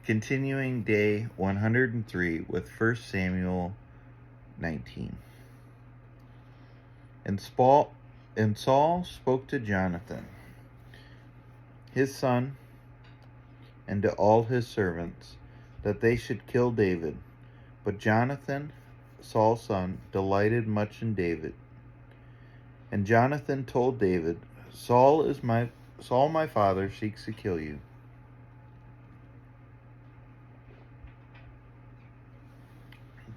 Continuing day 103 with 1 Samuel 19. And Saul spoke to Jonathan, his son, and to all his servants, that they should kill David. But Jonathan, Saul's son, delighted much in David. And Jonathan told David, Saul my father seeks to kill you.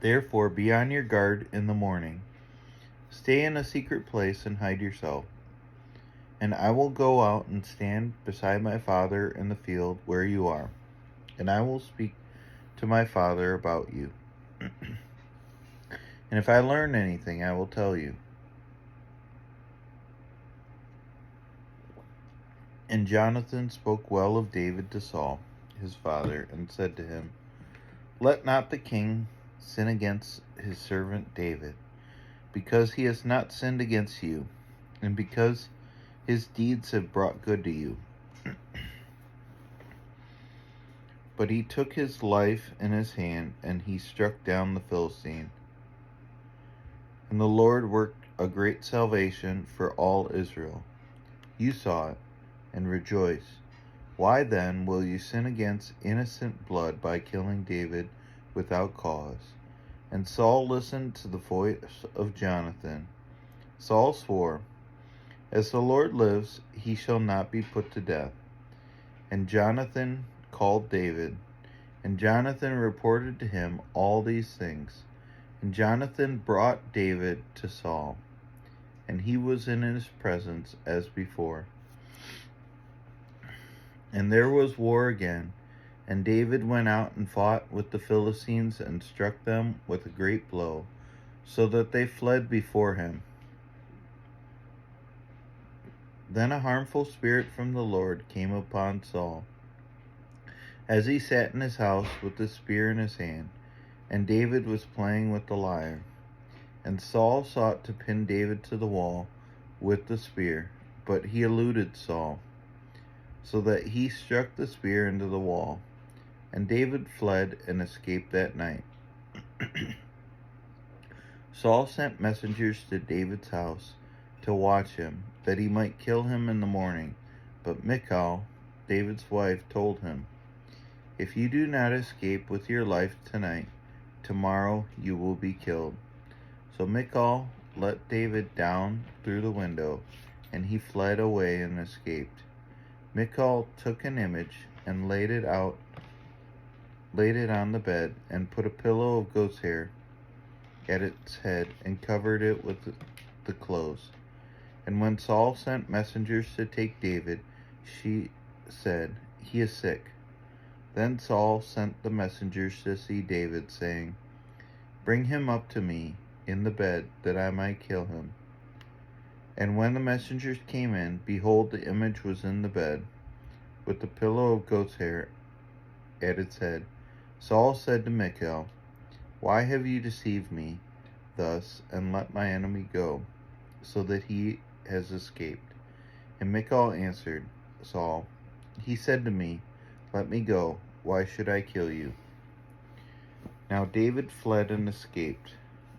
Therefore be on your guard in the morning. Stay in a secret place and hide yourself. And I will go out and stand beside my father in the field where you are, and I will speak to my father about you. And if I learn anything, I will tell you. And Jonathan spoke well of David to Saul, his father, and said to him, Let not the king sin against his servant David, because he has not sinned against you, and because his deeds have brought good to you. But he took his life in his hand, and he struck down the Philistine. And the Lord worked a great salvation for all Israel. You saw it, and rejoiced. Why then will you sin against innocent blood by killing David without cause? And Saul listened to the voice of Jonathan. Saul swore, As the Lord lives, he shall not be put to death. And Jonathan called David, and Jonathan reported to him all these things. And Jonathan brought David to Saul, and he was in his presence as before. And there was war again, and David went out and fought with the Philistines and struck them with a great blow, so that they fled before him. Then a harmful spirit from the Lord came upon Saul, as he sat in his house with the spear in his hand, and David was playing with the lyre. And Saul sought to pin David to the wall with the spear, but he eluded Saul, so that he struck the spear into the wall. And David fled and escaped that night. Saul sent messengers to David's house to watch him, that he might kill him in the morning. But Michal, David's wife, told him, If you do not escape with your life tonight, tomorrow you will be killed. So Michal let David down through the window, and he fled away and escaped. Michal took an image and laid it on the bed, and put a pillow of goat's hair at its head, and covered it with the clothes. And when Saul sent messengers to take David, she said, He is sick. Then Saul sent the messengers to see David, saying, Bring him up to me in the bed, that I might kill him. And when the messengers came in, behold, the image was in the bed, with the pillow of goat's hair at its head. Saul said to Michal, Why have you deceived me thus, and let my enemy go, so that he has escaped? And Michal answered Saul, He said to me, Let me go. Why should I kill you? Now David fled and escaped,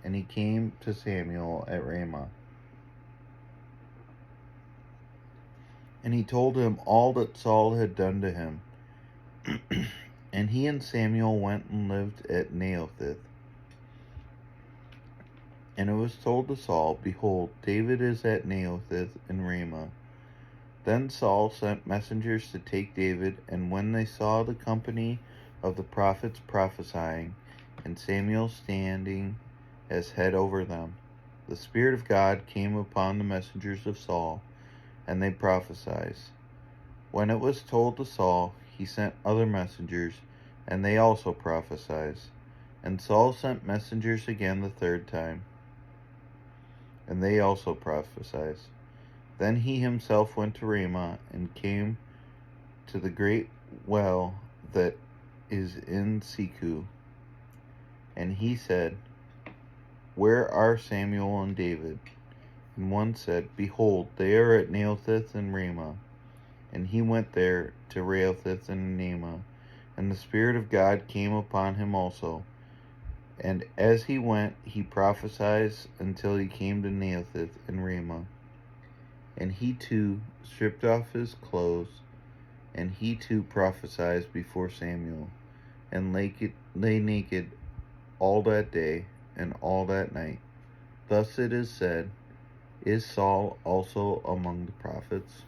and he came to Samuel at Ramah. And he told him all that Saul had done to him. And he and Samuel went and lived at Naioth. And it was told to Saul, Behold, David is at Naioth in Ramah. Then Saul sent messengers to take David, and when they saw the company of the prophets prophesying, and Samuel standing as head over them, the Spirit of God came upon the messengers of Saul, and they prophesied. When it was told to Saul, he sent other messengers, and they also prophesied. And Saul sent messengers again the third time, and they also prophesied. Then he himself went to Ramah, and came to the great well that is in Seku. And he said, Where are Samuel and David? And one said, Behold, they are at Naioth and Ramah. And he went there to Raotheth and Naamah, And the Spirit of God came upon him also. And as he went, he prophesied until he came to Naioth in Ramah. And he too stripped off his clothes, and he too prophesied before Samuel, and lay naked all that day and all that night. Thus it is said, Is Saul also among the prophets?